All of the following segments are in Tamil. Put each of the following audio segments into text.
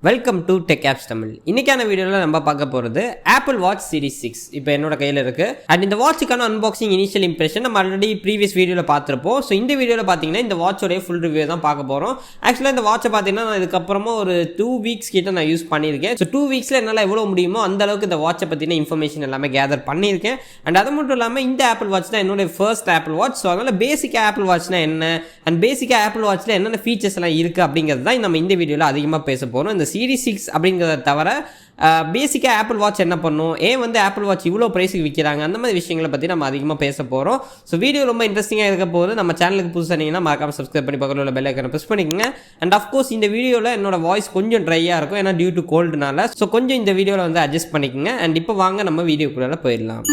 Welcome to TechApps Tamil. இன்னைக்கான வீடியோவில் நம்ம பார்க்க போகிறது ஆப்பிள் வாட்ச் சீரிஸ் 6 இப்போ என்னோட கையில் இருக்கு. அண்ட் இந்த வாட்சுக்கான அன்பாக்சிங் இனிஷியல் இம்ப்ரெஷன் நம்ம ஆல்ரெடி ப்ரீவியஸ் வீடியோவில் பார்த்துருப்போம். ஸோ இந்த வீடியோவில் பார்த்தீங்கன்னா இந்த வாட்சோடைய ஃபுல் ரிவ்யூ தான் பார்க்க போகிறோம். ஆக்சுவலாக இந்த வாட்சை பார்த்தீங்கன்னா நான் இதுக்கப்புறமா ஒரு 2 வீக்ஸ் கிட்ட நான் யூஸ் பண்ணியிருக்கேன். ஸோ 2 வீக்ஸில் என்னால் எவ்வளோ முடியுமோ அந்த அளவுக்கு இந்த வாட்சை பற்றின இன்ஃபர்மேஷன் எல்லாமே கேதர் பண்ணியிருக்கேன். அண்ட் அது மட்டும் இல்லாமல் இந்த ஆப்பிள் வாட்ச் தான் என்னோட ஃபர்ஸ்ட் ஆப்பிள் வாட்ச். ஸோ அதனால் பேசிக்காக ஆப்பிள் வாட்ச்னா என்ன அண்ட் பேசிக்காக ஆப்பிள் வாட்சில் என்னென்ன ஃபீச்சர்ஸ் எல்லாம் இருக்குது அப்படிங்கிறது தான் நம்ம இந்த வீடியோவில் அதிகமாக பேச போகிறோம். இந்த சீரிஸ் 6 அப்படிங்கிறத தவிர பேசிக்காக ஆப்பிள் வாட்ச் என்ன பண்ணும், ஏன் வந்து ஆப்பிள் வாட்ச் இவ்வளோ ப்ரைஸுக்கு விற்கிறாங்க, அந்த மாதிரி விஷயங்களை பற்றி நம்ம அதிகமாக பேச போகிறோம். ஸோ வீடியோ ரொம்ப இன்ட்ரெஸ்டிங்காக இருக்க போது நம்ம சேனலுக்கு புதுசாக இருந்தீங்கன்னா மறக்காம சப்ஸ்கிரைப் பண்ணி பக்கத்தில் உள்ள பெல் ஐக்கானை ப்ரெஸ் பண்ணிக்கோங்க. அண்ட் அஃப்கோர்ஸ் இந்த வீடியோவில் என்னோட வாய்ஸ் கொஞ்சம் ட்ரையாக இருக்கும், ஏன்னா டியூ டு கோல்டுனால. ஸோ கொஞ்சம் இந்த வீடியோவில் வந்து அட்ஜஸ்ட் பண்ணிக்கோங்க. அண்ட் இப்போ வாங்க நம்ம வீடியோக்குள்ளே போயிடலாம்.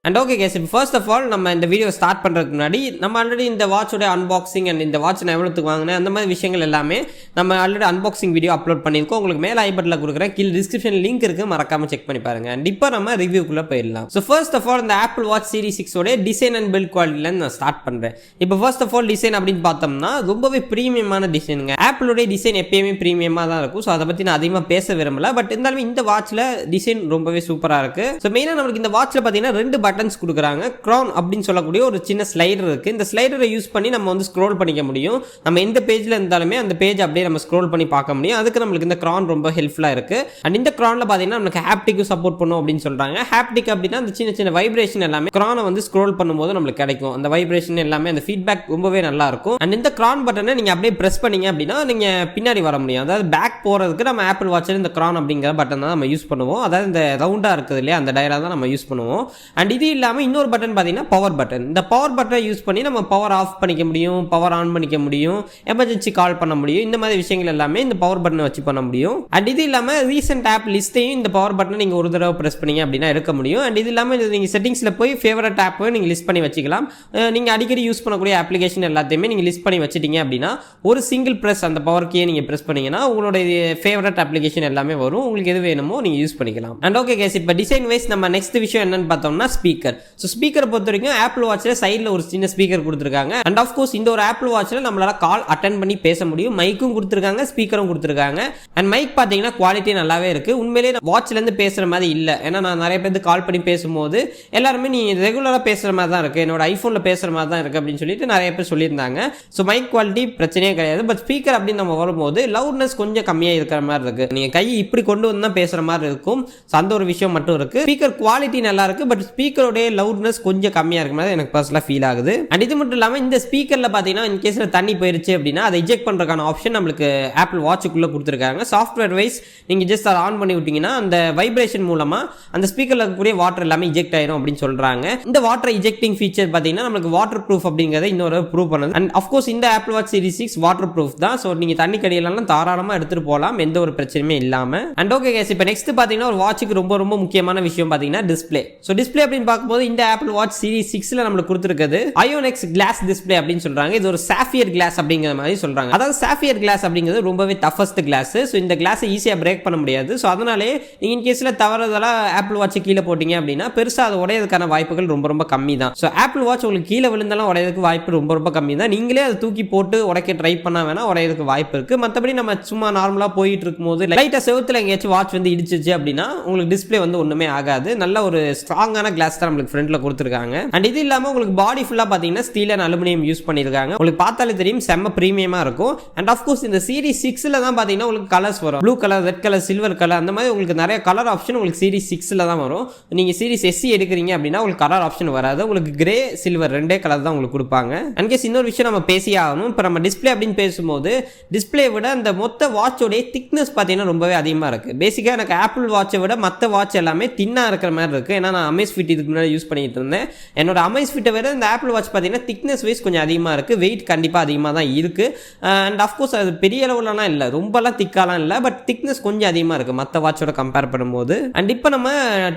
அண்ட் ஓகே கேஸ், இப்போ ஃபர்ஸ்ட் ஆஃப் ஆல் நம்ம இந்த வீடியோ ஸ்டார்ட் பண்ணுறதுக்கு முன்னாடி நம்ம ஆல்ரெடி இந்த வாட்சோட அன்பாக்சிங் அண்ட் இந்த வாட்ச் நான் எவ்வளோத்துக்கு வாங்கினேன் அந்த மாதிரி விஷயங்கள் எல்லாமே நம்ம ஆல்ரெடி அன்பாக்சிங் வீடியோ அப்லோட் பண்ணியிருக்கோம். உங்களுக்கு மேலே ஐ பட்டனில் கொடுக்குறேன், கீழே டிஸ்கிரிப்ஷன் லிங்க் இருக்குது, மறக்காமல் செக் பண்ணி பாருங்கள். அண்ட் இப்போ நம்ம ரிவ்யூக்குள்ளே போயிடலாம். ஸோ ஃபர்ஸ்ட் ஆஃப் ஆல் இந்த Apple Watch Series 6 design and build குவாலிட்டியில் நான் ஸ்டார்ட் பண்ணுறேன். இப்போ ஃபர்ஸ்ட் ஆஃப் ஆல் டிசைன் அப்படின்னு பார்த்தோம்னா ரொம்பவே ப்ரீமியமான டிசைனுங்க. ஆப்பிளோடைய டிசைன் எப்பயுமே ப்ரீமியமாக தான் இருக்கும். ஸோ அதை பற்றி நான் அதிகமாக பேச விரும்பல. பட் இருந்தாலும் இந்த வாட்சில் டிசைன் ரொம்பவே சூப்பராக இருக்குது. ஸோ மெயினாக நம்மளுக்கு இந்த வாட்சில் பார்த்தீங்கன்னா 2 பட்டன்ஸ் கொடுக்குறாங்க. க்ரௌன் அப்படின்னு சொல்லக்கூடிய ஒரு சின்ன ஸ்லைடர் இருக்கு. இந்த ஸ்லைடரை யூஸ் பண்ணி நம்ம வந்து ஸ்க்ரோல் பண்ணிக்க முடியும். நம்ம எந்த பேஜ்ல இருந்தாலுமே அந்த பேஜ் அப்படியே நம்ம ஸ்க்ரோல் பண்ணி பார்க்க முடியும். அதுக்கு நம்மளுக்கு இந்த க்ரௌன் ரொம்ப ஹெல்ப்ஃபுல்லா இருக்கு. அண்ட் இந்த க்ரௌன்ல பாத்தீங்கன்னா நமக்கு ஹாப்டிக்கு சப்போர்ட் பண்ணும் அப்படின்னு சொல்றாங்க. ஹாப்டிக் அப்படின்னா அந்த சின்ன சின்ன வைப்ரேஷன் எல்லாமே க்ரௌனை வந்து ஸ்க்ரோல் பண்ணும்போது நம்மளுக்கு கிடைக்கும். அந்த வைப்ரேஷன் எல்லாமே அந்த ஃபீட்பேக் ரொம்பவே நல்லா இருக்கும். அண்ட் இந்த க்ரௌன் பட்டனை நீங்க அப்படியே பிரஸ் பண்ணீங்க அப்படின்னா நீங்க பின்னாடி வர முடியும். அதாவது பேக் போறதுக்கு நம்ம ஆப்பிள் வாட்சில் இந்த க்ரௌன் அப்படிங்கிற பட்டன் தான் நம்ம யூஸ் பண்ணுவோம். அதாவது இந்த ரவுண்டா இருக்குது இல்லையா, அந்த டயரா தான் நம்ம யூஸ் பண்ணுவோம். அண்ட் இது இல்லாம இன்னொரு பட்டன் பார்த்தீங்கன்னா பவர் பட்டன். இந்த பவர் பட்டனை யூஸ் பண்ணி நம்ம பவர் ஆஃப் பண்ணிக்க முடியும், பவர் ஆன் பண்ணிக்க முடியும், எமர்ஜென்சி கால் பண்ண முடியும். இந்த மாதிரி விஷயங்கள் எல்லாமே இந்த பவர் பட்டனை வச்சு பண்ண முடியும். அண்ட் இது இல்லாமல் ரீசெண்ட் ஆப் லிஸ்ட்டையும் இந்த பவர் பட்டனை நீங்கள் ஒரு தடவை ப்ரெஸ் பண்ணீங்க அப்படின்னா எடுக்க முடியும். அண்ட் இது இல்லாமல் நீங்கள் செட்டிங்ஸில் போய் ஃபேவரட் ஆப்பை நீங்கள் லிஸ்ட் பண்ணி வச்சுக்கலாம். நீங்கள் அடிக்கடி யூஸ் பண்ணக்கூடிய அப்ளிகேஷன் எல்லாத்தையுமே நீங்கள் லிஸ்ட் பண்ணி வச்சுட்டீங்க அப்படின்னா ஒரு சிங்கிள் ப்ரெஸ் அந்த பவர் கீயை நீங்கள் ப்ரெஸ் பண்ணீங்கன்னா உங்களோட ஃபேவரட் அப்ளிகேஷன் எல்லாமே வரும். உங்களுக்கு எது வேணுமோ நீங்கள் யூஸ் பண்ணிக்கலாம். அண்ட் ஓகே கேஸ், இப்போ டிசைன் வைஸ் நம்ம நெக்ஸ்ட் விஷயம் என்னன்னு பார்த்தோம்னா ஸ்பீக்கர். ஸோ ஸ்பீக்கரை பொறுத்த வரைக்கும் ஆப்பிள் வாட்சில் சைடில் ஒரு சின்ன ஸ்பீக்கர் கொடுத்துருக்காங்க. அண்ட் ஆஃப்கோர்ஸ் இந்த ஒரு ஆப்பிள் வாட்சில் நம்மளால கால் அட்டன் பண்ணி பேச முடியும். மைக்கும் கொடுத்துருக்காங்க, ஸ்பீக்கரும் கொடுத்துருக்காங்க. அண்ட் மைக் பார்த்தீங்கன்னா குவாலிட்டி நல்லாவே இருக்கு. உண்மையிலேயே வாட்ச்லேருந்து பேசுகிற மாதிரி இல்லை. ஏன்னா நான் நிறைய பேருக்கு கால் பண்ணி பேசும்போது எல்லாருமே நீ ரெகுலராக பேசுகிற மாதிரி தான் இருக்கு, என்னோட ஐஃபோனில் பேசுகிற மாதிரி தான் இருக்கு அப்படின்னு சொல்லிட்டு நிறைய பேர் சொல்லியிருந்தாங்க. ஸோ மைக் குவாலிட்டி பிரச்சனையே கிடையாது. பட் ஸ்பீக்கர் அப்படின்னு நம்ம வரும்போது லவுட்னஸ் கொஞ்சம் கம்மியாக இருக்கிற மாதிரி இருக்கு. நீங்கள் கை இப்படி கொண்டு வந்து தான் பேசுகிற மாதிரி இருக்கும். ஸோ அந்த ஒரு விஷயம் மட்டும் இருக்கு. ஸ்பீக்கர் குவாலிட்டி நல்லா இருக்கு, பட் ஸ்பீக்கரோடைய லவுட்னஸ் கொஞ்சம் கம்மியாக இருக்கு மாதிரி எனக்கு பர்சனலாக ஃபீல் ஆகுது. அண்ட் இது மட்டும் இல்லாமல் இந்த ஸ்பீக்கரில் பார்த்தீங்கன்னா இன் கேஸில் தண்ணி போயிருச்சு அப்படின்னா அதை இஜெக்ட் பண்ணுறதுக்கான ஆப்ஷன் நம்மளுக்கு ஆப்பிள் வாட்சுக்குள்ளே கொடுத்துருக்காங்க. சாஃப்ட்வேர் வைஸ் நீங்கள் ஜஸ்ட் அதை ஆன் பண்ணி விட்டீங்கன்னா அந்த வைப்ரேஷன் மூலமாக அந்த ஸ்பீக்கரில் இருக்கக்கூடிய வாட்டர் எல்லாமே இஜெக்ட் ஆயிரும் அப்படின்னு சொல்கிறாங்க. இந்த வாட்டர் இஜெக்டிங் ஃபீச்சர் பார்த்தீங்கன்னா நம்மளுக்கு வாட்டர் ப்ரூஃப் அப்படிங்கிறத இன்னொரு ப்ரூவ் பண்ணுது. அண்ட் அஃப்கோர்ஸ் இந்த Apple Watch Series 6 water proof தான். ஸோ நீங்கள் தண்ணி கடியெல்லாம் தாராளமாக எடுத்துகிட்டு போகலாம், எந்த ஒரு பிரச்சனையுமே இல்லாமல். அண்ட் ஓகே கேஸ், இப்போ நெக்ஸ்ட் பார்த்தீங்கன்னா ஒரு வாட்சுக்கு ரொம்ப ரொம்ப முக்கியமான விஷயம் பார்த்தீங்கன்னா டிஸ்பிளே. ஸோ டிஸ்பிளே அப்படின்னு பார்க்கும்போது இந்த ஆப்பிள் வாட்ச் சீரிஸ் 6 நம்மளுக்கு கொடுத்துருக்குது IONX கிளாஸ் டிஸ்பிளே அப்படின்னு சொல்றாங்க. இது ஒரு சாஃபியர் கிளாஸ் அப்படிங்கிற மாதிரி சொல்றாங்க. அதாவது சாஃபியர் கிளாஸ் அப்படிங்கிறது ரொம்பவே டஃபஸ்ட் கிளாஸ். ஸோ இந்த கிளாஸை ஈஸியாக பிரேக் பண்ண முடியாது. ஸோ அதனாலே நீங்கள் இன் கேஸில் தவறுதலாக ஆப்பிள் வாட்சை கீழே போட்டீங்க அப்படின்னா பெருசாக அது உடையதுக்கான வாய்ப்புகள் ரொம்ப ரொம்ப கம்மி தான். ஸோ ஆப்பிள் வாட்ச் உங்களுக்கு கீழே விழுந்தாலும் உடையதுக்கு வாய்ப்பு ரொம்ப ரொம்ப கம்மி தான். நீங்களே அதை தூக்கி போட்டு உடைக்க ட்ரை பண்ணா வேணா உடையதுக்கு வாய்ப்பு இருக்கு. மற்றபடி நம்ம சும்மா நார்மலாக போயிட்டு இருக்கும்போது லைட்டாக செவத்தில் எங்கேயாச்சும் வாட்ச் வந்து இடிச்சிச்சு அப்படின்னா உங்களுக்கு டிஸ்பிளே வந்து ஒன்றுமே ஆகாது. நல்ல ஒரு ஸ்ட்ராங்கான கிளாஸ் தான் நம்மளுக்கு ஃப்ரண்ட்ல கொடுத்துருக்காங்க. அண்ட் இது இல்லாமல் உங்களுக்கு பாடி ஃபுல்லாக பார்த்தீங்கன்னா ஸ்டீல் அண்ட் அலுமினியம் யூஸ் பண்ணியிருக்காங்க. உங்களுக்கு பார்த்தாலே தெரியும் செம்ம ப்ரீமியமாக இருக்கும். அண்ட் ஆஃப்கோர்ஸ் இந்த சீரிஸ் 6 தான் பார்த்தீங்கன்னா உங்களுக்கு கலர்ஸ் வரும். Blue colour, red colour, silver colour, அந்த மாதிரி உங்களுக்கு நிறைய கலர் ஆப்ஷன் உங்களுக்கு சீரிஸ் 6 தான் வரும். நீங்கள் சீரிஸ் SE எடுக்கிறீங்க அப்படின்னா உங்களுக்கு கலர் ஆப்ஷன் வராது. உங்களுக்கு கிரே, சில்வர் ரெண்டே கலர் தான் உங்களுக்கு கொடுப்பாங்க. அன்கேஸ் இன்னொரு விஷயம் நம்ம பேசியே ஆகணும். இப்போ நம்ம டிஸ்பிளே அப்படின்னு பேசும்போது டிஸ்பிளே விட அந்த மொத்த வாட்சோடைய திக்னஸ் பார்த்தீங்கன்னா ரொம்பவே அதிகமாக இருக்குது. பேசிக்காக எனக்கு ஆப்பிள் வாட்சை விட மற்ற வாட்ச் எல்லாமே தின்னாக இருக்கிற மாதிரி இருக்குது. ஏன்னா நான் அமேஸ்ஃபிட் இதுக்கு முன்னாடி யூஸ் பண்ணிட்டு இருந்தேன். என்னோட அமேஸ்ஃபிட்டை விட இந்த ஆப்பிள் வாட்ச் பார்த்தீங்கன்னா திக்னஸ் வைஸ் கொஞ்சம் அதிகமாக இருக்குது. வெயிட் கண்டிப்பாக அதிகமாக தான் இருக்குது. அண்ட் அஃப்கோர்ஸ் அது பெரிய அளவுலலாம் இல்லை, ரொம்பலாம் திக்காலாம் இல்லை, பட் திக்னஸ் கொஞ்சம் அதிகமாக இருக்குது மற்ற வாட்சோட கம்பேர் பண்ணும்போது. அண்ட் இப்போ நம்ம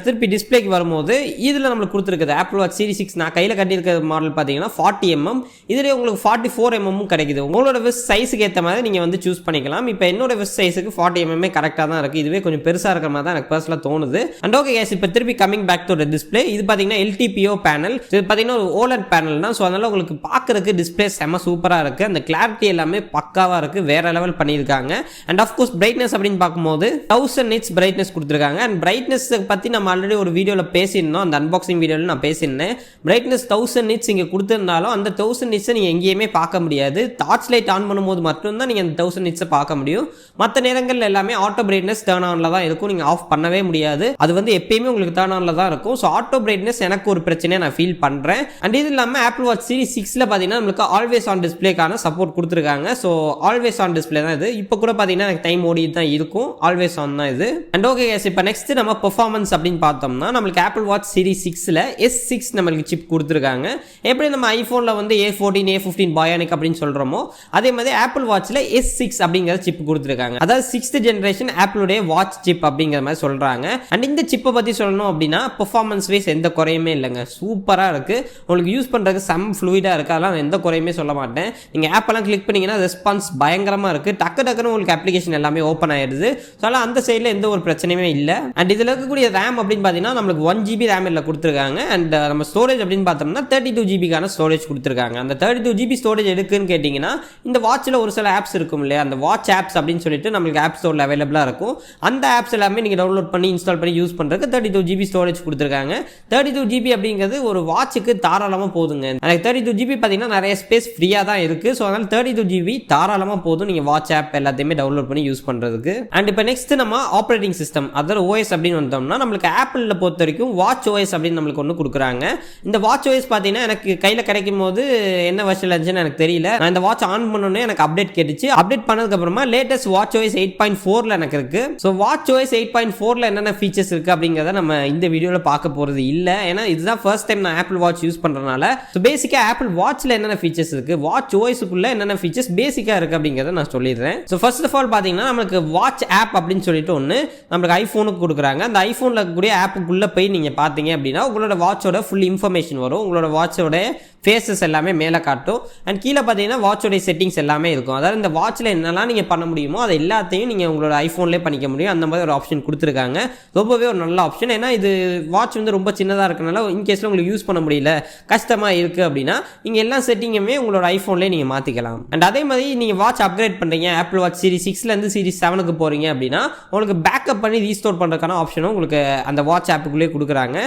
திருப்பி டிஸ்பிளேக்கு வரும்போது இதில் நம்மளுக்கு கொடுத்துருக்குது ஆப்பிள் வாட்ச் சீரிஸ் 6 நான் கையில் கட்டியிருக்க மாடல் பார்த்தீங்கன்னா 40mm. இதிலே உங்களுக்கு 44mm கிடைக்குது. உங்களோட விஸ் சைஸுக்கு ஏற்ற மாதிரி நீங்கள் வந்து சூஸ் பண்ணிக்கலாம். இப்போ என்னோட விஸ் சைஸுக்கு 40mm கரெக்டாக தான் இருக்குது. இதுவே கொஞ்சம் பெருசாக இருக்கிற மாதிரி தான் எனக்கு பர்சனலாக தோணுது. அண்ட் ஓகே கேஸ், இப்போ திருப்பி கமிங் பேக் டு டிஸ்பிளே. இது பார்த்தீங்கன்னா LTPO பேனல். இது பார்த்தீங்கன்னா ஒரு OLED பேனல் தான். ஸோ அதனால உங்களுக்கு பார்க்கறதுக்கு டிஸ்பிளே செம்ம சூப்பராக இருக்கு. அந்த கிளாரிட்டி எல்லாமே பக்காவாக இருக்கு, வேற லெவல் பண்ணியிருக்காங்க. அண்ட் ஆஃப்கோர்ஸ் பிரைட்னஸ் அப்படின்னு பார்க்கும்போது 1000 nits பிரைட்னஸ் கொடுத்துருக்காங்க. அண்ட் பிரைட்னஸ் பற்றி நம்ம ஆல்ரெடி ஒரு வீடியோவில் பேசியிருந்தோம், அந்த அன்பாக்சிங் வீடியோவில் நான் பேசியிருந்தேன். பிரைட்னஸ் 1000 nits இங்கே கொடுத்துருந்தாலும் அந்த 1000 nits நீங்கள் எங்கேயுமே பார்க்க முடியாது. டார்ச் லைட் ஆன் பண்ணும்போது மட்டும்தான் நீங்கள் அந்த 1000 nits பார்க்க முடியும். மற்ற நேரங்கள் எல்லாமே ஆட்டோ பிரைட்னஸ் டர்ன் ஆன்ல தான் இருக்கும், நீங்கள் ஆஃப் பண்ணவே முடியாது. அது வந்து எப்பயுமே உங்களுக்கு டர்ன் ஆன்ல தான் இருக்கும். ஸோ ஆட்டோ பிரைட்னஸ் எனக்கு ஒரு பிரச்சனையை நான் ஃபீல் பண்ணுறேன். அண்ட் இது இல்லாமல் ஆப்பிள் வாட்ச் சீரிஸ் 6ல பார்த்தீங்கன்னா நம்மளுக்கு ஆல்வேஸ் ஆன் டிஸ்பிளேக்கான சப்போர்ட் கொடுத்துருக்காங்க. ஸோ ஆல்வேஸ் ஆன் டிஸ்பிளே தான் இது. இப்போ கூட பார்த்தீங்கன்னா எனக்கு டைம் ஓடி தான் இருக்கும், ஆல்வேஸ் ஆன் தான் இது. அண்ட் ஓகே கேஸ், இப்போ நெக்ஸ்ட் நம்ம பெர்ஃபார்மன்ஸ் அப்படின்னு பார்த்தோம்னா நம்மளுக்கு ஆப்பிள் வாட்ச் சீரிஸ் 6ல S6 நம்மளுக்கு சிப் கொடுத்துருக்காங்க. எப்படி நம்ம ஐஃபோனில் வந்து A14 A15 பயானிக் அப்படின்னு சொல்கிறோமோ அதே மாதிரி ஆப்பிள் வாட்சில் S6 அப்படிங்கிற சிப் கொடுத்துருக்காங்க. அதாவது 6th ஜென்ரேஷன் ஆப்பிளுடைய வாட்ச் சிப் அப்படிங்கிற மாதிரி சொல்கிறாங்க. அண்ட் இந்த சிப்பை பற்றி சொல்லணும் அப்படின்னா பெர்ஃபார்மன்ஸ் வைஸ் எந்த குறையுமே இல்லைங்க, சூப்பராக இருக்குது. உங்களுக்கு யூஸ் பண்ணுறதுக்கு செம் ஃப்ளூயிடாக இருக்குது, அதெல்லாம் எந்த குறையுமே சொல்ல மாட்டேன். நீங்கள் ஆப்பெல்லாம் கிளிக் பண்ணிங்கன்னா ரெஸ்பான்ஸ் பயங்கரமாக இருக்குது, டக்குன்னு உங்களுக்கு அப்ளிகேஷன் எல்லாமே ஓப்பன் ஆயிடுது. ஸோ அதெல்லாம் அந்த சைடில் எந்த ஒரு பிரச்சனையுமே இல்லை. அண்ட் இதில் இருக்கக்கூடிய ரேம் அப்படின்னு பார்த்தீங்கன்னா நம்மளுக்கு 1GB ரேம் இதில் கொடுத்துருக்காங்க. அண்ட் நம்ம ஸ்டோரேஜ் அப்படின்னு பார்த்தோம்னா 32GBக்கான ஸ்டோரேஜ் கொடுத்துருக்காங்க. அந்த 32GB ஸ்டோரேஜ் எடுக்குன்னு கேட்டிங்கன்னா இந்த வாட்சில் ஒரு சில ஆப்ஸ் இருக்கும் இல்லையா, அந்த வாட்ச் ஆப்ஸ் அப்படின்னு சொல்லிட்டு நம்மளுக்கு ஆப் ஸ்டோரில் அவைலபிளாக இருக்கும். அந்த ஆப்ஸ் எல்லாமே நீங்கள் டவுன்லோட் பண்ணி இன்ஸ்டால் பண்ணி யூஸ் பண்ணுறதுக்கு 32GB ஸ்டோரேஜ் கொடுத்துருக்காங்க. 32GB அப்படிங்கிறது ஒரு வாட்சுக்கு தாராளமாக போதுங்க. எனக்கு 32GB பார்த்தீங்கன்னா நிறைய ஸ்பேஸ் ஃப்ரீயாக தான் இருக்குது. ஸோ அதனால் 32GB தாராளமாக போதும் நீங்கள் வாட்ச் ஆப் எல்லாத்தையுமே டவுன்லோட் பண்ணி யூஸ் பண்ணுறதுக்கு. அண்ட் இப்போ நெக்ஸ்ட் நம்ம ஆப்ரேட்டிங் சிஸ்டம் அதாவது OS அப்படின்னு வந்தோம்னா நம்மளுக்கு ஆப்பிளில் பொறுத்த வரைக்கும் வாட்ச் OS அப்படின்னு நம்மளுக்கு ஒன்று கொடுக்குறாங்க. இந்த வாட்ச் OS பார்த்தீங்கன்னா எனக்கு கையில் கிடைக்கும் போது என்ன வருஷன் இருந்துச்சுன்னு எனக்கு தெரியல. நான் இந்த வாட்ச் ஆன் பண்ணோன்னே எனக்கு அப்டேட் கேட்டுச்சு. அப்டேட் பண்ணதுக்கு அப்புறமா லேட்டஸ்ட் வாட்ச் OS 8.4ல எனக்கு இருக்கு. ஸோ வாட்ச் OS 8.4ல என்னென்ன ஃபீச்சர்ஸ் இருக்கு அப்படிங்கிறத நம்ம இந்த வீடியோவில் பார்க்க போகிறது இல்லை. ஏன்னா இதுதான் ஃபர்ஸ்ட் டைம் நான் ஆப்பிள் வாட்ச் யூஸ் பண்ணுறதுனால ஸோ பேசிக்காக ஆப்பிள் வாட்சில் என்னென்ன ஃபீச்சர்ஸ் இருக்கு, வாட்ச் OSக்குள்ள என்னென்ன ஃபீச்சர்ஸ் பேசிக்காக இருக்கு அப்படிங்கிறத நான் சொல்லிடுறேன். ஸோ ஃபர்ஸ்ட் ஆஃப் ஆல் பார்த்தீங்கன்னா நம்மளுக்கு வாட்ச் ஆப் அப்படின்னு சொல்லிட்டு ஒன்று நம்மளுக்கு ஐஃபோனுக்கு கொடுக்குறாங்க. அந்த ஐஃபோனில் இருக்கக்கூடிய ஆப்புக்குள்ளே போய் நீங்கள் பார்த்தீங்க அப்படின்னா உங்களோட வாட்சோட ஃபுல் இன்ஃபர்மேஷன் வரும். உங்களோட வாட்சோட ஃபேஸஸ் எல்லாமே மேலே காட்டும். அண்ட் கீழே பார்த்தீங்கன்னா வாட்சோடைய செட்டிங்ஸ் எல்லாமே இருக்கும். அதாவது இந்த வாட்சில் என்னெல்லாம் நீங்கள் பண்ண முடியுமோ அது எல்லாத்தையும் நீங்கள் உங்களோட ஐஃபோன்லேயே பண்ணிக்க முடியும். அந்த மாதிரி ஒரு ஆப்ஷன் கொடுத்துருக்காங்க. ரொம்பவே ஒரு நல்ல ஆப்ஷன். ஏன்னா இது வாட்ச் வந்து ரொம்ப சின்னதாக இருக்கனால இன்கேஸில் உங்களுக்கு யூஸ் பண்ண முடியல, கஷ்டமாக இருக்குது அப்படின்னா நீங்கள் எல்லா செட்டிங்குமே உங்களோட ஐஃபோன்லேயே நீங்கள் மாற்றிக்கலாம். அண்ட் அதே மாதிரி நீங்கள் வாட்ச் அப்கிரேட் பண்ணுறீங்க, ஆப்பிள் வாட்ச் சீரிஸ் 6லேருந்து சீரிஸ் 7க்கு போகிறீங்க அப்படின்னா உங்களுக்கு பேக்கப் பண்ணி ரீஸ்டோர் பண்ணுறதுக்கான ஆப்ஷனும் உங்களுக்கு அந்த வாட்ச் ஆப்புக்குள்ளேயே கொடுக்குறாங்க.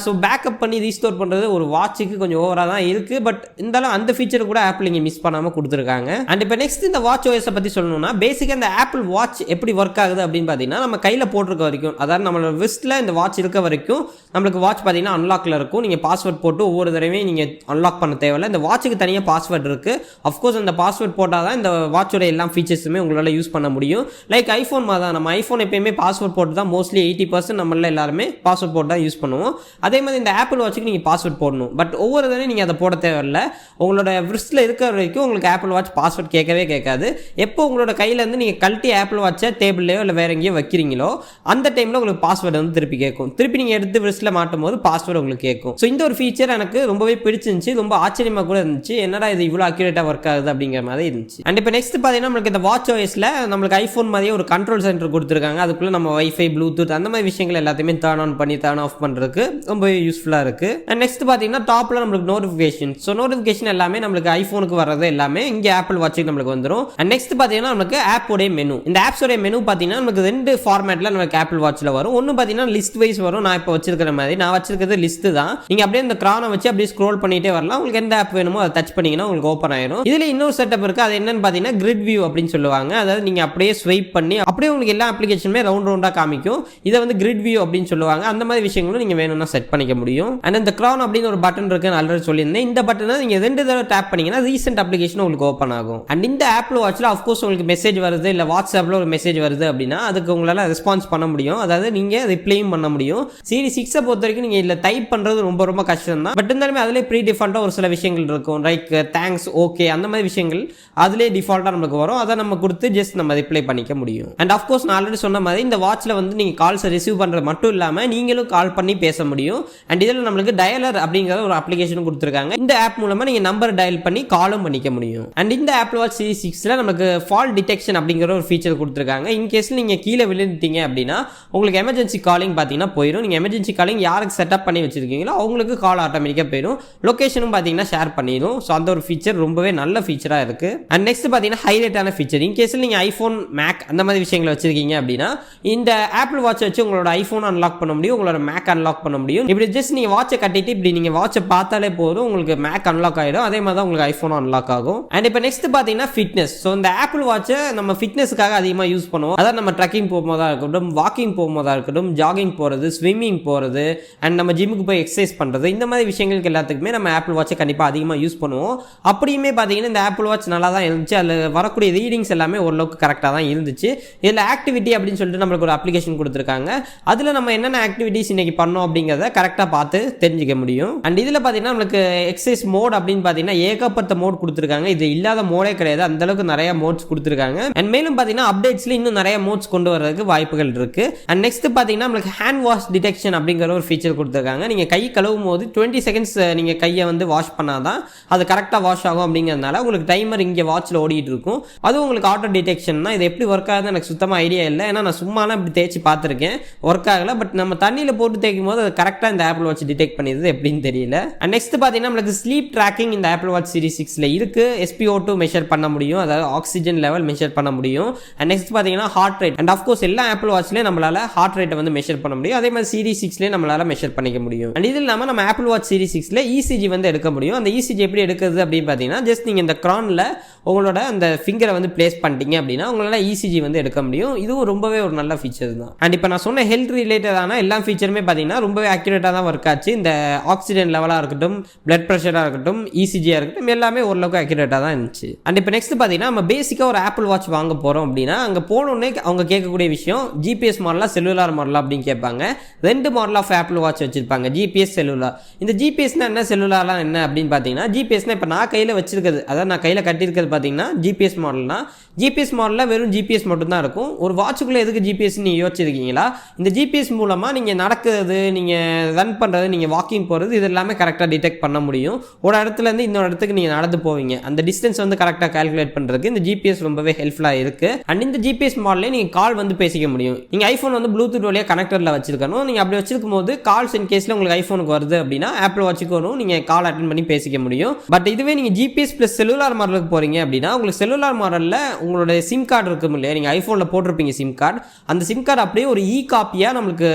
ஸோ பேக்கப் பண்ணி ரீஸ்டோர் பண்ணுறது ஒரு வாட்சுக்கு கொஞ்சம் ஓவராக தான் இருக்குது. பட் இருந்தாலும் அந்த ஃபீச்சர் கூட ஆப்பிள் இங்கே மிஸ் பண்ணாமல் கொடுத்துருக்காங்க. அண்ட் இப்போ நெக்ஸ்ட் இந்த வாட்ச் OS பற்றி சொல்லணும்னா பேசிக்காக இந்த ஆப்பிள் வாட்ச் எப்படி ஒர்க் ஆகுது அப்படின்னு பார்த்தீங்கன்னா நம்ம கையில் போட்டிருக்க வரைக்கும், அதாவது நம்மளோட ரிஸ்ட்டில் இந்த வாட்ச் இருக்க வரைக்கும் நம்மளுக்கு வாட்ச் பார்த்தீங்கன்னா அன்லாக்ல இருக்கும். நீங்கள் பாஸ்வேர்ட் போட்டு ஒவ்வொரு தடவையும் நீங்கள் அன்லாக் பண்ண தேவையில்லை. இந்த வாட்சுக்கு தனியாக பாஸ்வேர்ட் இருக்குது. அஃப்கோர்ஸ் அந்த பாஸ்வேர்ட் போட்டால் தான் இந்த வாட்சோட எல்லா ஃபீச்சர்ஸுமே உங்களால் யூஸ் பண்ண முடியும். லைக் ஐஃபோன் மாதிரி தான், நம்ம ஐஃபோன் எப்பயுமே பாஸ்வேர்ட் போட்டு தான் மோஸ்ட்லி 80% நம்மள எல்லாருமே பாஸ்வேர்ட் போட்டு தான் யூஸ் பண்ணுவோம். அதே மாதிரி இந்த ஆப்பிள் வாட்சுக்கு நீங்கள் பாஸ்வேர்ட் போடணும். பட் ஒவ்வொரு தடவையும் நீங்கள் அதை போட தேவையில்லை. உங்களோட ரிஸ்ட்டில் இருக்கிற வரைக்கும் உங்களுக்கு ஆப்பிள் வாட்ச் பாஸ்வேர்ட் கேட்கவே கேட்காது. எப்போ உங்களோட கையிலேருந்து நீங்கள் கழட்டி ஆப்பிள் வாட்சை டேபிள்லையோ இல்லை வேற எங்கேயோ வைக்கிறீங்களோ அந்த டைமில் உங்களுக்கு பாஸ்வேர்டு வந்து திருப்பி கேட்கும். திருப்பி நீங்கள் எடுத்து ரிஸ்ட்டில் மாட்டும் போது பாஸ்வேர்டு உங்களுக்கு கேட்கும். ஸோ இந்த ஒரு ஃபீச்சர் எனக்கு ரொம்பவே பிடிச்சிருந்துச்சு, ரொம்ப ஆச்சரியமாக கூட இருந்துச்சு. என்னடா இது இவ்வளோ அக்யூரேட்டாக ஒர்க் ஆகுது அப்படிங்கிற மாதிரி இருந்துச்சு. அண்ட் இப்போ நெக்ஸ்ட் பார்த்தீங்கன்னா நம்மளுக்கு இந்த வாட்ச் OSல நம்மளுக்கு ஐஃபோன் மாதிரியே ஒரு கண்ட்ரோல் சென்டர் கொடுத்துருக்காங்க. அதுக்குள்ளே நம்ம வைஃபை ப்ளூடூத் அந்த மாதிரி விஷயங்கள் எல்லாத்தையுமே டர்ன் ஆன் பண்ணி டர்ன் ஆஃப் பண்ணுறதுக்கு ரொம்ப யூஸ்ஃபுல்லாக இருக்குது. அண்ட் நெக்ஸ்ட் பார்த்தீங்கன்னா டாப்பில் நம்மளுக்கு நோட்டிஃபிகேஷன். ஸோ நோட்டிஃபிகேஷன் எல்லாமே நம்மளுக்கு ஐஃபோனுக்கு வர்றது எல்லாமே இங்கே ஆப்பிள் வாட்சுக்கு நம்மளுக்கு வந்துடும். அண்ட் நெக்ஸ்ட் பார்த்தீங்கன்னா நம்மளுக்கு ஆப்போடைய மெனு. இந்த ஆப்ஸோடைய மெனு பார்த்தீங்கன்னா நமக்கு 2 ஃபார்மேட்டில் நமக்கு ஆப்பிள் வாட்சில் வரும். ஒன்று பார்த்தீங்கன்னா லிஸ்ட் வைஸ் வரும். நான் இப்போ வச்சிருக்கிற மாதிரி நான் வச்சிருக்கிறது லிஸ்ட் தான். நீங்கள் அப்படியே இந்த கிரானை வச்சு அப்படியே ஸ்க்ரோல் பண்ணிட்டே வரலாம். உங்களுக்கு எந்த ஆப் வேணுமோ அதை டச் பண்ணிங்கன்னா உங்களுக்கு ஓப்பன் ஆயிடும். இதில் இன்னொரு செட்டப் இருக்குது. அது என்னன்னு பார்த்தீங்கன்னா கிரிட் வியூ அப்படின்னு சொல்லுவாங்க. அதாவது நீங்கள் அப்படியே ஸ்வைப் பண்ணி அப்படியே உங்களுக்கு எல்லா அப்ளிகேஷனுமே ரவுண்டாக காமிக்கும். இதை வந்து கிரிட் வியூ அப்படின்னு சொல்லுவாங்க. அந்த மாதிரி விஷயங்களும் நீங்கள் வேணும்னா செட் பண்ணிக்க முடியும். அண்ட் இந்த கிரான் அப்படின்னு ஒரு பட்டன் இருக்குன்னு ஆல்ரெடி சொல்லியிருந்தேன். இந்த பட்டனை நீங்கள் 2 தடவை டேப் பண்ணீங்கன்னா ரீசெண்ட் அப்ளிகேஷன் உங்களுக்கு ஓப்பன் ஆகும். அண்ட் இந்த ஆப்பிள் வாட்சில் அஃப்கோர்ஸ் உங்களுக்கு மெசேஜ் வருது இல்லை வாட்ஸ்அப்பில் ஒரு மெசேஜ் வருது அப்படின்னா அதுக்கு உங்களால் ரெஸ்பான்ஸ் பண்ண முடியும். அதாவது நீங்கள் ரிப்ளையும் பண்ண முடியும். சீரிஸ் 6 பொறுத்த வரைக்கும் நீங்கள் இதில் டைப் பண்ணுறது ரொம்ப கஷ்டம் தான். பட் இருந்தாலுமே அதிலே ப்ரீ டிஃபால்ட்டாக ஒரு சில விஷயங்கள் இருக்கும். லைக் தேங்க்ஸ், ஓகே, அந்த மாதிரி விஷயங்கள் அதிலே டிஃபால்ட்டாக நமக்கு வரும். அதை நம்ம கொடுத்து ஜஸ்ட் நம்ம ரிப்ளை பண்ணிக்க முடியும். அண்ட் அஃப்கோர்ஸ் நான் ஆல்ரெடி சொன்ன மாதிரி இந்த வாட்சில் வந்து நீங்கள் கால்ஸை ரிசீவ் பண்ணுறது மட்டும் இல்லாமல் நீங்களும் கால் பண்ணி பேச முடியும். அண்ட் இதில் நம்மளுக்கு டயலர் அப்படிங்கிற ஒரு அப்ளிகேஷன் கொடுத்துருக்காங்க. இந்த ஆப் மூலமா நீங்க நம்பர் டயல் பண்ணி காலும் பண்ணிக்க முடியும். அண்ட் இந்த Apple Watch Series 6ல நமக்கு ஃபால் டிடெக்ஷன் அப்படிங்கிற ஒரு ஃபீச்சர் கொடுத்துருக்காங்க. இன் கேஸ்ல நீங்க கீழே விழுந்துட்டீங்க அப்படின்னா உங்களுக்கு எமர்ஜென்சி காலிங் பார்த்தீங்கன்னா போயிடும். நீங்க எமர்ஜென்சி காலிங் யாருக்கு செட்டப் பண்ணி வச்சிருக்கீங்களோ அவங்களுக்கு கால் ஆட்டோமேட்டிக்காக போயிடும். லொகேஷனும் பார்த்தீங்கன்னா ஷேர் பண்ணிடும். ஸோ அந்த ஒரு ஃபீச்சர் ரொம்பவே நல்ல ஃபீச்சரா இருக்கு. அண்ட் நெக்ஸ்ட் பார்த்தீங்கன்னா ஹைலைட்டான ஃபீச்சர், இன் கேஸ்ல நீங்க ஐபோன் மேக் அந்த மாதிரி விஷயங்களை வச்சிருக்கீங்க அப்படின்னா இந்த ஆப்பிள் வாட்ச் வச்சு உங்களோட ஐபோன் அன்லாக் பண்ண முடியும், உங்களோட மேக் அன்லாக் பண்ண முடியும். இப்படி ஜஸ்ட் நீங்க வாட்சை கட்டிட்டு இப்படி நீங்க வாட்சை பார்த்தாலே போதும் உங்களுக்கு மேக் அன்லாக் ஆயிடும். அதே மாதிரி தான் உங்களுக்கு ஐபோன் அன்லாக் ஆகும். அண்ட் இப்போ நெக்ஸ்ட் பார்த்தீங்கன்னா ஃபிட்னஸ். ஸோ இந்த ஆப்பிள் வாட்சை நம்ம ஃபிட்னஸ்க்காக அதிகமாக யூஸ் பண்ணுவோம். அதாவது நம்ம ட்ரக்கிங் போகும்போதா இருக்கட்டும், வாக்கிங் போகும்போதா இருக்கட்டும், ஜாகிங் போகிறது, ஸ்விம்மிங் போகிறது, அண்ட் நம்ம ஜிம்முக்கு போய் எக்ஸசைஸ் பண்ணுறது, இந்த மாதிரி விஷயங்களுக்கு எல்லாத்துக்குமே நம்ம ஆப்பிள் வாட்சை கண்டிப்பாக அதிகமாக யூஸ் பண்ணுவோம். அப்படியுமே பார்த்தீங்கன்னா இந்த ஆப்பிள் வாட்ச் நல்லா தான் இருந்துச்சு. அதில் வரக்கூடிய ரீடிங்ஸ் எல்லாமே ஓரளவுக்கு கரெக்டாக தான் இருந்துச்சு. இதில் ஆக்டிவிட்டி அப்படின்னு சொல்லிட்டு நம்மளுக்கு ஒரு அப்ளிகேஷன் கொடுத்துருக்காங்க. அதில் நம்ம என்னென்ன ஆக்டிவிட்டிஸ் இன்னைக்கு பண்ணோம் அப்படிங்கிறத கரெக்டாக பார்த்து தெரிஞ்சுக்க முடியும். அண்ட் இதில் பார்த்தீங்கன்னா நம்மளுக்கு எக்ஸசைஸ் மோட் அப்படின்னு பார்த்தீங்கன்னா ஏகப்பட்ட மோட் கொடுத்துருக்காங்க. இது இல்லாத மோடே கிடையாது, அந்த அளவுக்கு நிறைய மோட்ஸ் கொடுத்துருக்காங்க. அண்ட் மேலும் பார்த்தீங்கன்னா அப்டேட்ஸ்ல இன்னும் நிறைய மோட்ஸ் கொண்டு வரதுக்கு வாய்ப்புகள் இருக்கு. அண்ட் நெக்ஸ்ட் பார்த்தீங்கன்னா நம்மளுக்கு ஹேண்ட் வாஷ் டிடெக்ஷன் அப்படிங்கிற ஒரு ஃபீச்சர் கொடுத்துருக்காங்க. நீங்கள் கை கழுவும் போது 20 செகண்ட்ஸ் நீங்கள் கையை வந்து வாஷ் பண்ணாதான் அது கரெக்டாக வாஷ் ஆகும். அப்படிங்கிறதுனால உங்களுக்கு டைமர் இங்கே வாட்சில் ஓடிட்டு இருக்கும். அதுவும் உங்களுக்கு ஆட்டோ டிடெக்ஷன் தான். இது எப்படி ஒர்க் ஆகுது எனக்கு சுத்தமாக ஐடியா இல்லை. ஏன்னா நான் சும்மாலாம் இப்படி தேய்ச்சி பார்த்துருக்கேன், ஒர்க் ஆகலை. பட் நம்ம தண்ணியில் போட்டு தேய்க்கும் போது அது கரெக்டாக இந்த ஆப்பிள் வாட்ச் டிடெக்ட் பண்ணிடுது, எப்படின்னு தெரியல. அண்ட் நெக்ஸ்ட் பார்த்தீங்கன்னா நம்மளுக்கு ஸ்லீப் ட்ராக்கிங் இந்த ஆப்பிள் வாட்ச் சீரிஸ் 6ல இருக்கு. SpO2 மெஷர் பண்ண முடியும், அதாவது ஆக்சிஜன் லெவல் மெஷர் பண்ண முடியும். அண்ட் நெக்ஸ்ட் பார்த்தீங்கன்னா ஹார்ட் ரேட். அண்ட் ஆஃப்கோர்ஸ் எல்லா ஆப்பிள் வாட்ச்லேயும் நம்மளால ஹார்ட் ரேட்டை வந்து மெஷர் பண்ண முடியும். அதே மாதிரி சீரிஸ் 6லேயே நம்மளால மெஷர் பண்ணிக்க முடியும். அண்ட் இது இல்லாமல் நம்ம ஆப்பிள் வாட்ச் சீரிஸ் 6ல ECG வந்து எடுக்க முடியும். அந்த ECG எப்படி எடுக்கிறது அப்படின்னு பார்த்தீங்கன்னா ஜஸ்ட் நீங்கள் இந்த கிரான்ல உங்களோட அந்த ஃபிங்கரை வந்து பிளேஸ் பண்ணிட்டீங்க அப்படின்னா உங்களால் ECG வந்து எடுக்க முடியும். இதுவும் ரொம்பவே ஒரு நல்ல ஃபீச்சர் தான். அண்ட் இப்போ நான் சொன்ன ஹெல்த் ரிலேட்டடான எல்லா ஃபீச்சருமே பார்த்தீங்கன்னா ரொம்பவே அக்யூரேட்டாக தான் ஒர்க் ஆச்சு. இந்த ஆக்சிஜன் லெவலாக இருக்கட்டும், பிளட் ப்ரெஷராக இருக்கட்டும், ECGயாக இருக்கட்டும், எல்லாமே ஓரளவுக்கு அக்யூரேட்டாக தான் இருந்துச்சு. அண்ட் இப்போ நெக்ஸ்ட் பார்த்தீங்கன்னா நம்ம பேசிக்காக ஒரு ஆப்பிள் வாட்ச் வாங்க போகிறோம் அப்படின்னா அங்கே போனோடனே அவங்க கேட்கக்கூடிய விஷயம் GPS மாடலா செல்லுலார் மாடலா அப்படின்னு கேட்பாங்க. 2 மாடல் ஆஃப் ஆப்பிள் வாட்ச் வச்சிருப்பாங்க, GPS, செல்லுலார். இந்த GPSனா என்ன, செல்லுலார்லாம் என்ன அப்படின்னு பார்த்தீங்கன்னா GPSனா இப்போ நான் கையில் வச்சிருக்கிறது, அதாவது நான் கையில் கட்டியிருக்கிறது பார்த்தீங்கன்னா GPS மாடல்னா GPS மாடலில் வெறும் GPS மட்டும்தான் இருக்கும். ஒரு வாட்சுக்குள்ளே எதுக்கு GPS நீங்கள் யோசிச்சிருக்கீங்களா? இந்த GPS மூலமாக நீங்கள் நடக்கிறது, நீங்கள் ரன் பண்ணுறது, நீங்கள் வாக்கிங் போகிறது, இது எல்லாமே கரெக்டாக டிடெக்ட் பண்ண முடியும். ஒரு இடத்துலேருந்து இன்னொரு இடத்துக்கு நீங்கள் நடந்து போவீங்க, அந்த டிஸ்டன்ஸ் வந்து கரெக்டாக கால்குலேட் பண்ணுறதுக்கு இந்த GPS ரொம்பவே ஹெல்ப்ஃபுல்லாக இருக்குது. அண்ட் இந்த GPS மாடலே நீங்கள் கால் வந்து பேசிக்க முடியும். நீங்கள் ஐஃபோன் வந்து ப்ளூடூத் வழியாக கனெக்டரில் வச்சிருக்கணும். நீங்கள் அப்படி வச்சிருக்கும் போது கால்ஸ் இன் கேஸில் உங்களுக்கு ஐஃபோனுக்கு வருது அப்படின்னா ஆப்பிள் வாட்சுக்கு வரும், நீங்கள் கால் அட்டென்ட் பண்ணி பேசிக்க முடியும். பட் இதுவே நீங்கள் GPS ப்ளஸ் செல்லுலார் மாடலுக்கு போகிறீங்க அப்படின்னா உங்களுக்கு செல்லுலார் மாடலில் உங்களோட சிம் கார்டு இருக்கும் இல்லையா, நீங்கள் ஐஃபோனில் போட்டிருப்பீங்க சிம் கார்டு, அந்த சிம் கார்டு அப்படியே ஒரு காப்பியாக நம்மளுக்கு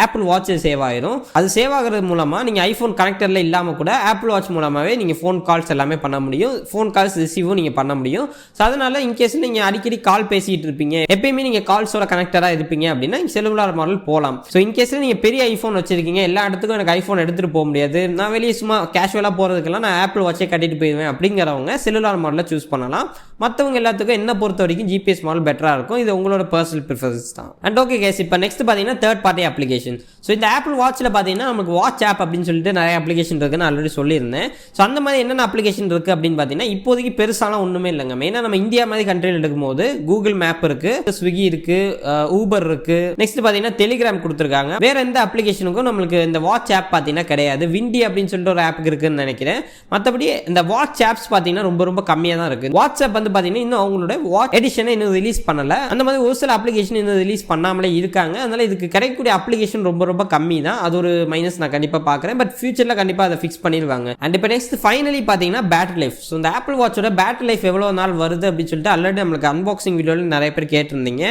ஆப்பிள் வாட்சில் சேவ் ஆயிரும். அது சேவ் ஆகிறது மூலமாக நீங்கள் ஐஃபோன் கனெக்டரில் இல்லாமல் கூட ஆப்பிள் வாட்ச் மூலமாகவே நீங்கள் ஃபோன் கால்ஸ் எல்லாமே பண்ண முடியும், ஃபோன் கால்ஸ் ரிசீவும் நீங்கள் பண்ண முடியும். ஸோ அதனால இன்கேஸ் நீங்கள் அடிக்கடி கால் பேசிகிட்டு இருப்பீங்க, எப்பயுமே நீங்கள் கால்ஸோட கனெக்டராக இருப்பீங்க அப்படின்னா செல்லுலார் மாடல் போகலாம். ஸோ இன்கேஸில் நீங்கள் பெரிய ஐஃபோன் வச்சிருக்கீங்க, எல்லா இடத்துக்கும் எனக்கு ஐஃபோன் எடுத்துகிட்டு போக முடியாது, நான் வெளியே சும்மா கேஷுவலாக போகிறதுக்கெல்லாம் நான் ஆப்பிள் வாட்சே கட்டிட்டு போயிடுவேன் அப்படிங்கிறவங்க செல்லுலார் மாடலில் சூஸ் பண்ணலாம். மற்றவங்க எல்லாத்துக்கும் என்ன பொறுத்த வரைக்கும் GPS மாடல் பெட்டராக இருக்கும். இது உங்களோட பர்சனல் ப்ரிஃபரன்ஸ் தான். அண்ட் ஓகே கேஸ், இப்போ நெக்ஸ்ட் பார்த்தீங்கன்னா தேர்ட் பார்ட்டி அப்ளிகேஷன். ஸோ இந்த ஆப்பிள் வாட்சில் பார்த்தீங்கன்னா நமக்கு வாட்ச் ஆப் அப்படின்னு சொல்லிட்டு நிறைய அப்ளிகேஷன் இருக்குன்னு ஆல்ரெடி சொல்லியிருந்தேன். ஸோ அந்த மாதிரி என்னென்ன அப்ளிகேஷன் இருக்குது அப்படின்னு பார்த்தீங்கன்னா இப்போதைக்கு பெருசாலாம் ஒன்றுமே இல்லைங்க. மெயினாக நம்ம இந்தியா மாதிரி கண்ட்ரியில் எடுக்கும்போது கூகுள் மேப் இருக்குது, ஸ்விக்கி இருக்குது, ஊபர் இருக்குது, நெக்ஸ்ட் பார்த்தீங்கன்னா டெலிகிராம் கொடுத்துருக்காங்க. வேற எந்த அப்ளிகேஷனுக்கும் நம்மளுக்கு இந்த வாட்ச் ஆப் பார்த்தீங்கன்னா கிடையாது. விண்டி அப்படின்னு சொல்லிட்டு ஒரு ஆப்புக்கு இருக்குன்னு நினைக்கிறேன். மற்றபடி இந்த வாட்ச் ஆப்ஸ் பார்த்தீங்கன்னா ரொம்ப ரொம்ப கம்மியாக தான் இருக்குது. வாட்ஸ்அப் வந்து பார்த்தீங்கன்னா இன்னும் அவங்களோட வாட்ச் எடிஷனை இன்னும் ரிலீஸ் பண்ணல. அந்த மாதிரி ஒரு சில அப்ளிகேஷன் இன்னும் ரிலீஸ் பண்ணாமலே இருக்காங்க. அதனால இதுக்கு கிடைக்கக்கூடிய அப்ளிகேஷன் ரொம்ப ரொம்ப கம்மி தான். அது ஒரு மைனஸ் நான் கண்டிப்பாக பார்க்குறேன். பட் ஃபியூச்சரில் கண்டிப்பாக அதை ஃபிக்ஸ் பண்ணிடுவாங்க. அண்ட் இப்போ நெக்ஸ்ட் ஃபைனலி பார்த்தீங்கன்னா பேட்டரி லைஃப். ஸோ இந்த ஆப்பிள் வாட்சோட பேட்டரி லைஃப் எவ்வளோ நாள் வருது அப்படின்னு சொல்லிட்டு ஆல்ரெடி நம்மளுக்கு அன்பாக்சிங் வீடியோவில் நிறைய பேர் கேட்டிருந்தீங்க.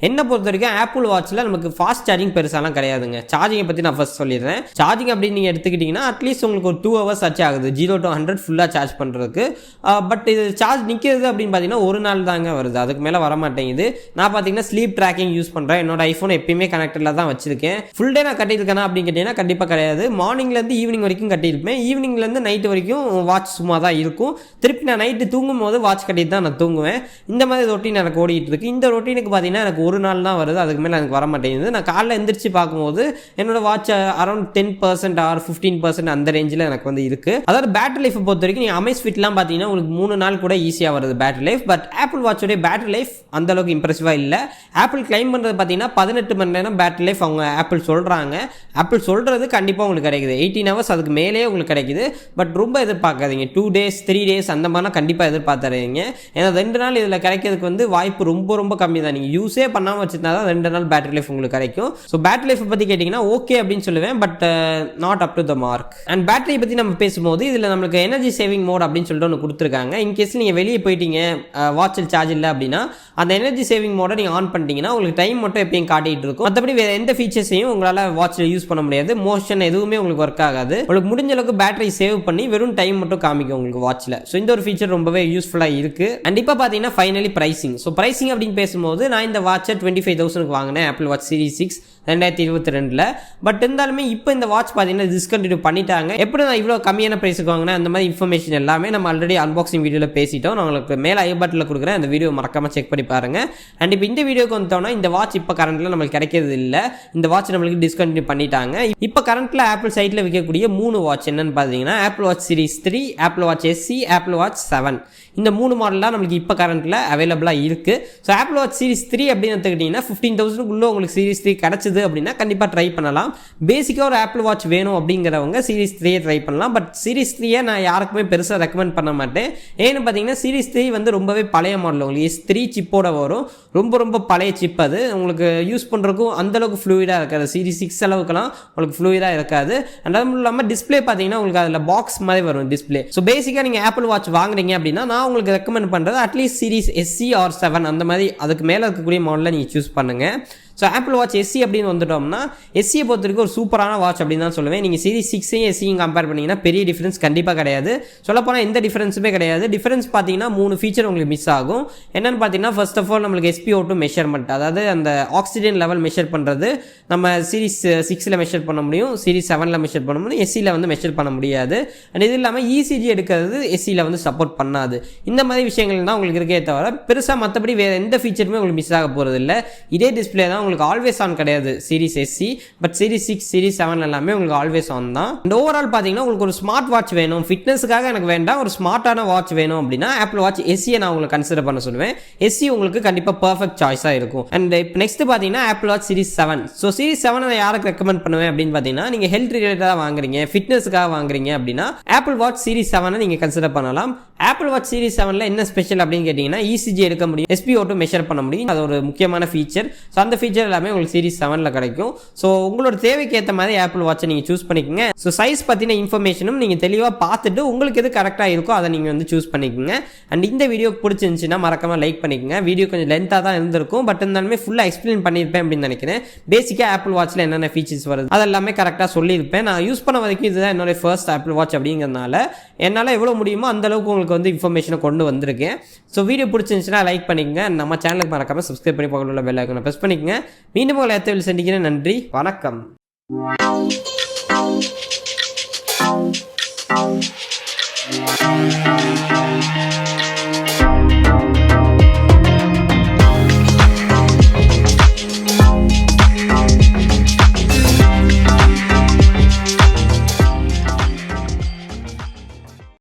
என்ன பொறுத்த வரைக்கும் ஆப்பிள் வாட்சில் நமக்கு ஃபாஸ்ட் சார்ஜிங் பெருசாலாம் கிடையாதுங்க. சார்ஜிங்கை பற்றி நான் ஃபர்ஸ்ட் சொல்லிடுறேன். சார்ஜிங் அப்படின்னு நீங்கள் எடுத்துக்கிட்டிங்கன்னா அட்லீஸ்ட் உங்களுக்கு ஒரு 2 hours ஆச்சு ஆகுது 0 to 100 ஃபுல்லாக சார்ஜ் பண்ணுறதுக்கு. பட் இது சார்ஜ் நிற்கிறது அப்படின்னு பார்த்தீங்கன்னா ஒரு நாள் தாங்க வருது, அதுக்கு மேலே வர மாட்டேங்குது. நான் பார்த்தீங்கன்னா ஸ்லீப் ட்ராக்கிங் யூஸ் பண்ணுறேன். என்னோட ஐஃபோன் எப்பயுமே கனெக்டரில் தான் வச்சிருக்கேன். ஃபுல் டே நான் கட்டியிருக்கேனா அப்படின்னு கேட்டிங்கன்னா கண்டிப்பாக கிடையாது. மார்னிங்லேருந்து ஈவினிங் வரைக்கும் கட்டியிருப்பேன். ஈவினிங்லேருந்து நைட்டு வரைக்கும் வாட்ச் சும்மா தான் இருக்கும். திருப்பி நான் நைட்டு தூங்கும் போது வாட்ச் கட்டிட்டு தான் நான் தூங்குவேன். இந்த மாதிரி ரொட்டீன் எனக்கு ஓடிட்டு இருக்கு. இந்த ரொட்டீனுக்கு பார்த்தீங்கன்னா எனக்கு ஒரு நாள் தான் வருது, அதுக்கு மேலே எனக்கு வர மாட்டேங்குது. நான் காலைல எந்திரிச்சு பார்க்கும்போது என்னோட வாட்ச் அரௌண்ட் 10% ஆர் 15% அந்த ரேஞ்சில் எனக்கு வந்து இருக்குது. அதாவது பேட்டரி லைஃப் பொறுத்த வரைக்கும் நீங்கள் அமேஸ்ஃபிட்லாம் பார்த்தீங்கன்னா உங்களுக்கு 3 நாள் கூட ஈஸியாக வருது பேட்டரி லைஃப். பட் ஆப்பிள் வாட்சோடைய பேட்டரி லைஃப் அந்த அளவுக்கு இம்ப்ரெசிவாக இல்லை. ஆப்பிள் கிளைம் பண்ணுறது பார்த்தீங்கன்னா 18 மணி நேரம் பேட்டரி லைஃப் அவங்க ஆப்பிள் சொல்கிறாங்க. ஆப்பிள் சொல்கிறது கண்டிப்பாக உங்களுக்கு கிடைக்குது 18 hours, அதுக்கு மேலேயே உங்களுக்கு கிடைக்குது. பட் ரொம்ப எதிர்பார்க்காதீங்க. 2 days 3 days அந்த மாதிரிலாம் கண்டிப்பாக எதிர்பார்த்துறீங்க. ஏன்னா 2 நாள் இதில் கிடைக்கிறதுக்கு வந்து வாய்ப்பு ரொம்ப ரொம்ப கம்மி தான். நீங்கள் யூஸே பண்ணாமல் வச்சுருந்தா தான் 2 நாள் பேட்டரி லைஃப் உங்களுக்கு கிடைக்கும். ஸோ பேட்டரி லைஃப் பற்றி கேட்டிங்கன்னா ஓகே அப்படின்னு சொல்லுவேன், but not up to the mark. And battery பற்றி நம்ம பேசும்போது இதில் நம்மளுக்கு எனர்ஜி சேவிங் மோட் அப்படின்னு சொல்லிட்டு ஒன்று கொடுத்துருக்காங்க. இன்கேஸ் நீங்கள் வெளியே போயிட்டீங்க, வாட்சில் சார்ஜ் இல்லை அப்படின்னா அந்த எனர்ஜி சேவிங் மோடை நீங்கள் ஆன் பண்ணிட்டீங்கன்னா உங்களுக்கு டைம் மட்டும் எப்பயும் காட்டிகிட்டு இருக்கும். மற்றபடி வேறு எந்த ஃபீச்சர்ஸையும் உங்களால் வாட்சில் யூஸ் பண்ண முடியாது. மோஷன் எதுவுமே உங்களுக்கு ஒர்க் ஆகாது. உங்களுக்கு முடிஞ்ச அளவுக்கு பேட்டரி சேவ் பண்ணி வெறும் டைம் மட்டும் காமிக்கும் உங்களுக்கு வாட்சில். ஸோ இந்த ஒரு ஃபீச்சர் ரொம்பவே யூஸ்ஃபுல்லாக இருக்குது. அண்ட் இப்போ பார்த்தீங்கன்னா ஃபைனலி ப்ரைசிங். ஸோ ப்ரைசிங் அப்படின்னு பேசும்போது நான் இந்த வாட்சை 25,000 வாங்கினேன், ஆப்பிள் வாட்ச் சீரிஸ் 6 2022. பட் இருந்தாலுமே இப்போ இந்த வாட்ச் பார்த்தீங்கன்னா டிஸ்கண்டினியூ பண்ணிட்டாங்க. எப்படி நான் இவ்வளோ கம்மியான ப்ரைஸுக்கு வாங்கினேன் அந்த மாதிரி இன்ஃபர்மேஷன் எல்லாமே நம்ம ஆல்ரெடி அன்பாக்சிங் வீடியோவில் பேசிட்டோம். நான் உங்களுக்கு மேலே ஐ பட்டனில் கொடுக்குறேன், அந்த வீடியோ மறக்காமல் செக் பண்ணி பாருங்கள். அண்ட் இப்போ இந்த வீடியோக்கு வந்தோம்னா இந்த வாட்ச் இப்போ கரண்ட்டில் நம்மளுக்கு கிடைக்கிறது இல்லை. இந்த வாட்ச் நம்மளுக்கு டிஸ்கண்டினியூ பண்ணிட்டாங்க. இப்போ கரண்ட்டில் ஆப்பிள் சைட்டில் விற்கக்கூடிய 3 வாட்ச் என்னன்னு பார்த்தீங்கன்னா apple Watch series 3, apple watch SE, apple watch 7. இந்த 3 மாடல்லாம் நம்மளுக்கு இப்போ கரண்ட்டில் அவைலபிளாக இருக்குது. ஸோ ஆப்பிள் வாட்ச் சீரிஸ் 3 அப்படின்னு எடுத்துக்கிட்டிங்கன்னா 15,000 உங்களுக்கு சீரிஸ் 3 கிடச்சிது அப்படின்னா கண்டிப்பாக ட்ரை பண்ணலாம். பேசிக்காக ஒரு ஆப்பிள் வாட்ச் வேணும் அப்படிங்கிறவங்க சீரிஸ் 3 ட்ரை பண்ணலாம். பட் சீரிஸ் 3 நான் யாருக்குமே பெருசாக ரெக்கமெண்ட் பண்ண மாட்டேன். ஏன்னு பார்த்தீங்கன்னா சீரிஸ் 3 வந்து ரொம்பவே பழைய மாடல். உங்களுக்கு S3 சிப்போட வரும். ரொம்ப ரொம்ப பழைய சிப். அது உங்களுக்கு யூஸ் பண்ணுறதுக்கும் அந்தளவுக்கு ஃப்ளூயிடாக இருக்காது. சீரிஸ் 6 அளவுக்குலாம் உங்களுக்கு ஃப்ளூயிடாக இருக்காது. அண்ட் அதுவும் இல்லாமல் டிஸ்பிளே பார்த்தீங்கன்னா உங்களுக்கு அதில் பாக்ஸ் மாதிரி வரும் டிஸ்பிளே. ஸோ பேசிக்காக நீங்கள் ஆப்பிள் வாட்ச் வாங்குறீங்க அப்படின்னா நான் உங்களுக்கு ரெக்கமெண்ட் பண்ணுறது அட்லீஸ்ட் சீரிஸ் SE or 7 அந்த மாதிரி அதுக்கு மேலே இருக்கக்கூடிய மாடலில் நீங்கள் சூஸ் பண்ணுங்கள். ஸோ ஆப்பிள் வாட்ச் SE அப்படின்னு வந்துட்டோம்னா SE பொறுத்த வரைக்கும் ஒரு சூப்பரான வாட்ச் அப்படின்னு தான் சொல்லுவேன். நீங்கள் சீரிஸ் 6ஐயும் SEயும் கம்பேர் பண்ணிங்கன்னா பெரிய டிஃபரன்ஸ் கண்டிப்பாக கிடையாது. சொல்லப்போனால் எந்த டிஃபரன்ஸுமே கிடையாது. டிஃபரன்ஸ் பார்த்தீங்கன்னா 3 ஃபீச்சர் உங்களுக்கு மிஸ் ஆகும். என்னென்னு பார்த்தீங்கன்னா ஃபர்ஸ்ட் ஆஃப் ஆல் நம்மளுக்கு SpO2 மெஷர்மெண்ட், அதாவது அந்த ஆக்சிஜன் லெவல் மெஷர் பண்ணுறது நம்ம சீரிஸ் 6ல் மெஷர் பண்ண முடியும், சீரிஸ் 7ல் மெஷர் பண்ண முடியும், SEயில் வந்து மெஷர் பண்ண முடியாது. அண்ட் இது இல்லாமல் ECG எடுக்கிறது SEயில் வந்து சப்போர்ட் பண்ணாது. இந்த மாதிரி விஷயங்கள் தான் உங்களுக்கு இருக்கே தவிர பெருசாக மற்றபடி வேறு எந்த ஃபீச்சருமே உங்களுக்கு மிஸ் ஆக போகிறது இல்லை. இதே டிஸ்பிளே தான் உங்களுக்கு ஆல்வேஸ் ஆன் கிடையாது series SE, but series 6 series 7 எல்லாமே உங்களுக்கு ஆல்வேஸ் ஆன் தான். அண்ட் ஓவரால் பார்த்தீங்கன்னா உங்களுக்கு ஒரு ஸ்மார்ட் வாட்ச் வேணும், ஃபிட்னஸுக்காக எனக்கு வேண்டாம், ஒரு ஸ்மார்ட்டான வாட்ச் வேணும் அப்படின்னா ஆப்பிள் வாட்ச் SE நான் உங்களுக்கு கன்சிடர் பண்ண சொல்லுவேன். SE உங்களுக்கு கண்டிப்பாக பர்ஃபெக்ட் சாய்ஸாக இருக்கும். அண்ட் இப்போ நெக்ஸ்ட் பார்த்தீங்கன்னா apple Watch series 7. So series 7 நான் யாருக்கு ரெக்கமெண்ட் பண்ணுவேன் அப்படின்னு பார்த்தீங்கன்னா நீங்கள் ஹெல்த் ரிலேட்டடாக வாங்குறீங்க, ஃபிட்னஸுக்காக வாங்குறீங்க அப்படின்னா ஆப்பிள் வாட்ச் சீரிஸ் 7 நீங்கள் கன்சிடர் பண்ணலாம். ஆப்பிள் வாட்ச் சீரிஸ் 7ல் என்ன ஸ்பெஷல் அப்படின்னு கேட்டிங்கன்னா ECG எடுக்க முடியும், SpO2 மெஷர் பண்ண முடியும். அது ஒரு முக்கியமான ஃபீச்சர். ஸோ அந்த ஃபீச்சர் எல்லாமே உங்களுக்கு சீரிஸ் 7ல் கிடைக்கும். ஸோ உங்களோட தேவைக்கு ஏற்ற மாதிரி ஆப்பிள் வாட்சை நீங்கள் சூஸ் பண்ணிக்கோங்க. ஸோ சைஸ் பற்றின இன்ஃபர்மேஷனும் நீங்கள் தெளிவாக பார்த்துட்டு உங்களுக்கு எது கரெக்டாக இருக்கோ அதை நீங்கள் வந்து சூஸ் பண்ணிக்கோங்க. அண்ட் இந்த வீடியோ பிடிச்சிருந்துச்சுன்னா மறக்காமல் லைக் பண்ணிக்கோங்க. வீடியோ கொஞ்சம் லென்த்தாக தான் இருந்திருக்கும், பட் இருந்தாலுமே ஃபுல்லாக எக்ஸ்பிளைன் பண்ணியிருப்பேன் அப்படின்னு நினைக்கிறேன். பேசிக்காக ஆப்பிள் வாட்சில் என்னென்ன ஃபீச்சர்ஸ் வருது அதெல்லாமே கரெக்டாக சொல்லியிருப்பேன். நான் யூஸ் பண்ண வரைக்கும் இதுதான் என்னோட ஃபர்ஸ்ட் ஆப்பிள் வாட்ச் அப்படிங்கிறதுனால என்னால் எவ்வளோ முடியுமோ அந்தளவுக்கு உங்களுக்கு வந்து இன்ஃபர்மேஷனை கொண்டு வந்திருக்கேன். ஸோ வீடியோ பிடிச்சிருந்துச்சுன்னா லைக் பண்ணிக்கோங்க. நம்ம சேனலுக்கு மறக்காமல் சப்ஸ்கிரைப் பண்ணி பக்கத்தில் உள்ள பெல் ஐகானை ப்ரெஸ் பண்ணிக்கோங்க. மீண்டும் உங்களை எத்தவில் சந்திக்கிறேன். நன்றி, வணக்கம்.